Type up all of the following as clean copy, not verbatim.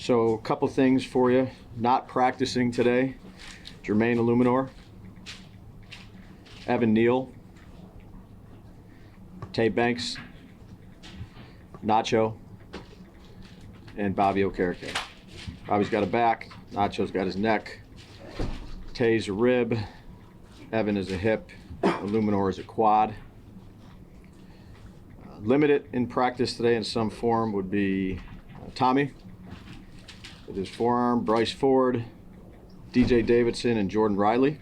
So a couple things for you. Not practicing today, Jermaine Illuminor, Evan Neal, Tay Banks, Nacho, and Bobby Okereke. Bobby's got a back, Nacho's got his neck, Tay's a rib, Evan is a hip, Illuminor is a quad. Limited in practice today in some form would be Tommy with his forearm, Bryce Ford, DJ Davidson, and Jordan Riley.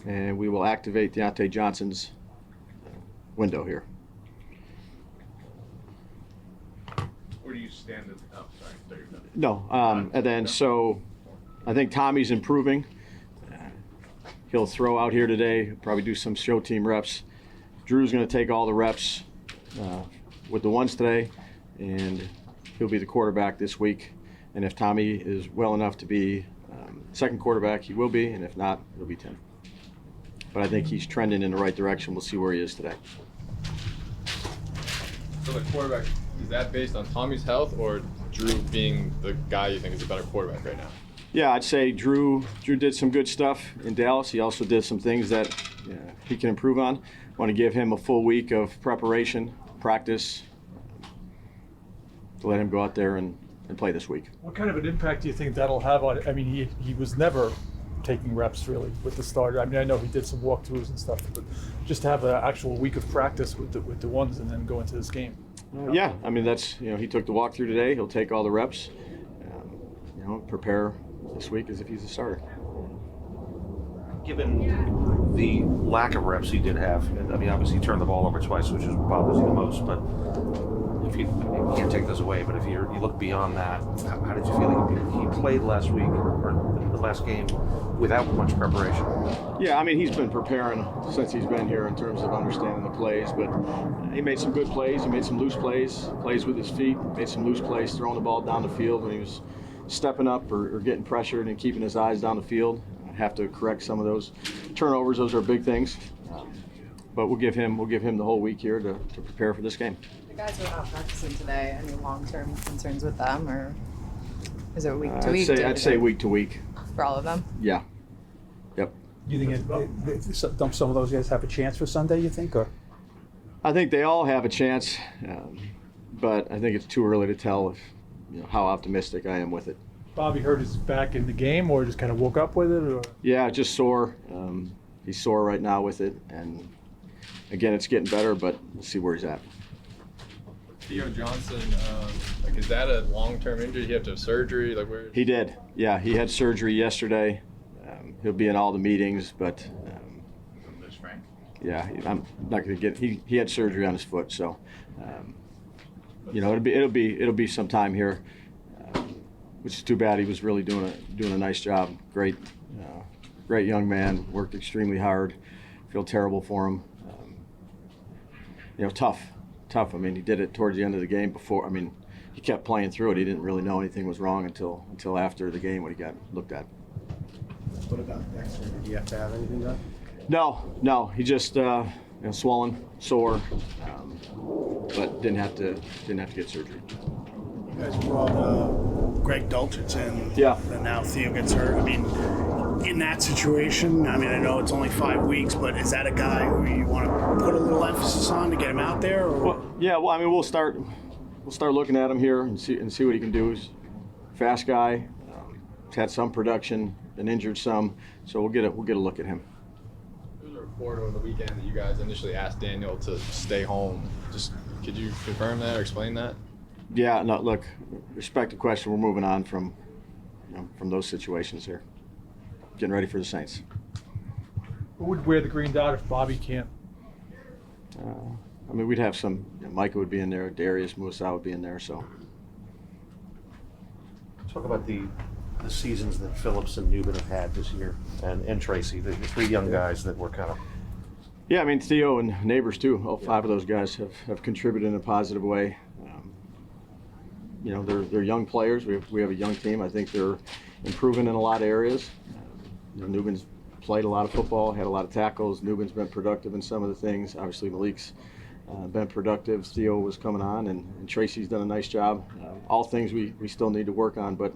And we will activate Deontay Johnson's window here. Where do you stand? Oh, sorry. No, and then so I think Tommy's improving. He'll throw out here today, probably do some show team reps. Drew's going to take all the reps with the ones today, and he'll be the quarterback this week. And if Tommy is well enough to be second quarterback, he will be, and if not, he'll be 10. But I think he's trending in the right direction. We'll see where he is today. So the quarterback, is that based on Tommy's health or Drew being the guy you think is a better quarterback right now? Yeah, I'd say Drew did some good stuff in Dallas. He also did some things that he can improve on. Want to give him a full week of preparation, practice, to let him go out there and play this week. What kind of an impact do you think that'll have on? I mean, he was never taking reps really with the starter. I mean, I know he did some walkthroughs and stuff, but just to have an actual week of practice with the ones and then go into this game. Yeah, I mean that's he took the walkthrough today. He'll take all the reps. Prepare this week as if he's a starter. Given the lack of reps he did have, I mean, obviously he turned the ball over twice, which is what bothers you the most, but if you can't take this away, but if you look beyond that, how did you feel like he played last week or the last game without much preparation? Yeah, I mean, he's been preparing since he's been here in terms of understanding the plays, but he made some good plays. He made some loose plays with his feet, made some loose plays throwing the ball down the field when he was stepping up or getting pressured and keeping his eyes down the field. Have to correct some of those turnovers. Those are big things, but we'll give him the whole week here to prepare for this game. The guys who are not practicing today, any long-term concerns with them, or is it week to week? I'd say week to week. For all of them? Yeah. Yep. You think some of those guys have a chance for Sunday, you think? Or I think they all have a chance, but I think it's too early to tell how optimistic I am with it. Bobby hurt his back in the game, or just kind of woke up with it? Or? Yeah, just sore. He's sore right now with it, and again, it's getting better, but we'll see where he's at. Theo Johnson, is that a long-term injury? Did he have to have surgery? Where? He did. Yeah, he had surgery yesterday. He'll be in all the meetings, but Frank. Yeah, I'm not going to get. He had surgery on his foot, so it'll be some time here. Which is too bad. He was really doing a nice job. Great young man. Worked extremely hard. Feel terrible for him. Tough. I mean, he did it towards the end of the game. He kept playing through it. He didn't really know anything was wrong until after the game when he got looked at. What about Dexter? Did he have to have anything done? No. He just swollen, sore, but didn't have to get surgery. You guys brought Greg Dulcich in, yeah, and now Theo gets hurt. I mean, in that situation, I know it's only 5 weeks, but is that a guy who you want to put a little emphasis on to get him out there? Or? We'll start looking at him here and see what he can do. He's a fast guy. He's had some production, been injured some, so we'll get a look at him. There was a report over the weekend that you guys initially asked Daniel to stay home. Just could you confirm that or explain that? Yeah, no, look, respect the question. We're moving on from those situations here. Getting ready for the Saints. Who would wear the green dot if Bobby can't? We'd have some. Micah would be in there. Darius Musa would be in there. So. Talk about the seasons that Phillips and Newman have had this year, and Tracy, the three young guys that were kind of. Yeah, Theo and Neighbors too. All 5 of those guys have contributed in a positive way. They're young players. We have a young team. I think they're improving in a lot of areas. Newman's played a lot of football, had a lot of tackles. Newman's been productive in some of the things. Obviously, Malik's been productive. Theo was coming on, and Tracy's done a nice job. All things we still need to work on, but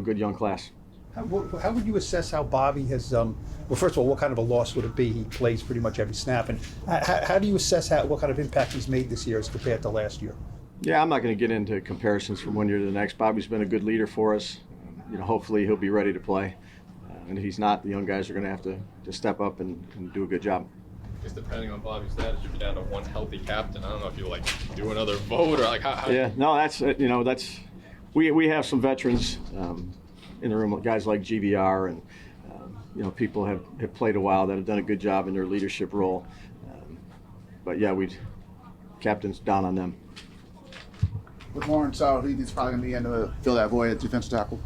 good young class. How would you assess how Bobby has? Well, first of all, what kind of a loss would it be? He plays pretty much every snap, and how do you assess what kind of impact he's made this year as compared to last year? Yeah, I'm not going to get into comparisons from one year to the next. Bobby's been a good leader for us. Hopefully he'll be ready to play, and if he's not, the young guys are going to have to step up and do a good job. Just depending on Bobby's status, you're down to one healthy captain. I don't know if you do another vote or how. Yeah, no, that's we have some veterans in the room, guys like GVR and people have played a while that have done a good job in their leadership role. But yeah, captain's down on them. With Lawrence out, he's probably going to be in to fill that void at defensive tackle.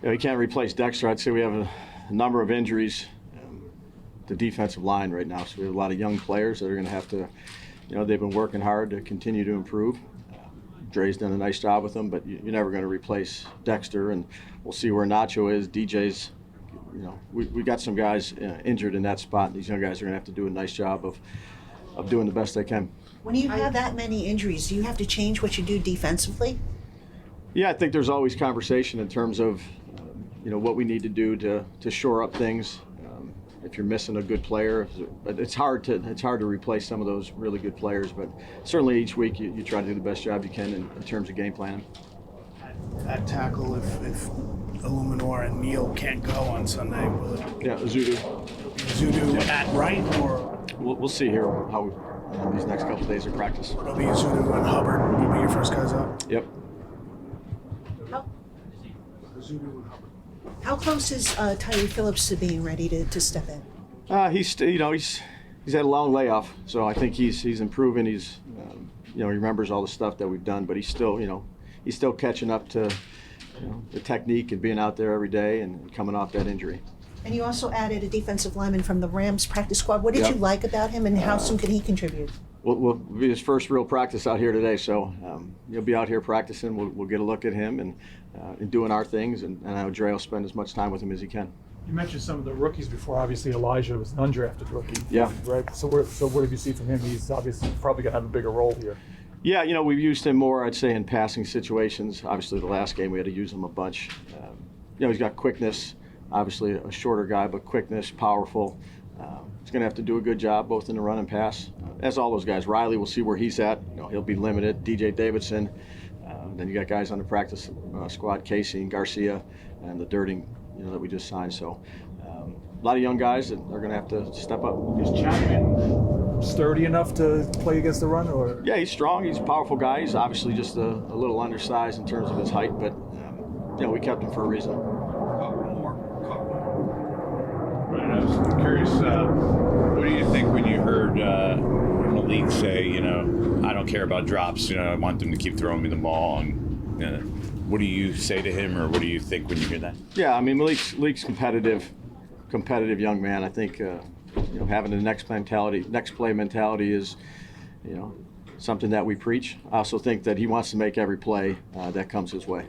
Yeah, we can't replace Dexter. I'd say we have a number of injuries. The defensive line right now, so we have a lot of young players that are going to have to, they've been working hard to continue to improve. Dre's done a nice job with them, but you're never going to replace Dexter, and we'll see where Nacho is. DJ's, we got some guys injured in that spot. These young guys are going to have to do a nice job of doing the best they can. When you have that many injuries, do you have to change what you do defensively? Yeah, I think there's always conversation in terms of, what we need to do to shore up things. If you're missing a good player, but it's hard to replace some of those really good players. But certainly each week you try to do the best job you can in terms of game planning. At tackle, if Illuminor and Neal can't go on Sunday, will it Yeah, Zudu. Zudu at right, or We'll see here how these next couple of days of practice. it'll be Zudu and Hubbard will be your first guys up? Yep. How close is Tyree Phillips to being ready to step in? He's had a long layoff, so I think he's improving. He's he remembers all the stuff that we've done, but he's still catching up to the technique and being out there every day and coming off that injury. And you also added a defensive lineman from the Rams practice squad. What did Yep. you like about him, and how soon can he contribute? Will be his first real practice out here today, so he'll be out here practicing. We'll get a look at him and doing our things, and I know Dre will spend as much time with him as he can. You mentioned some of the rookies before. Obviously, Elijah was an undrafted rookie. Yeah. Right. So what have you seen from him? He's obviously probably going to have a bigger role here. Yeah, we've used him more, I'd say, in passing situations. Obviously, the last game we had to use him a bunch. He's got quickness. Obviously, a shorter guy, but quickness, powerful. He's going to have to do a good job both in the run and pass. As all those guys. Riley, we'll see where he's at. He'll be limited. DJ Davidson. Then you got guys on the practice squad, Casey and Garcia, and the Dirting, that we just signed. So a lot of young guys that are going to have to step up. Is Chapman sturdy enough to play against the run, or? Yeah, he's strong. He's a powerful guy. He's obviously just a little undersized in terms of his height, but we kept him for a reason. Brian, I was curious, what do you think when you heard Malik say, I don't care about drops, I want them to keep throwing me the ball, and what do you say to him, or what do you think when you hear that? Yeah, I mean, Malik's competitive young man. I think, having the next play mentality is, something that we preach. I also think that he wants to make every play that comes his way.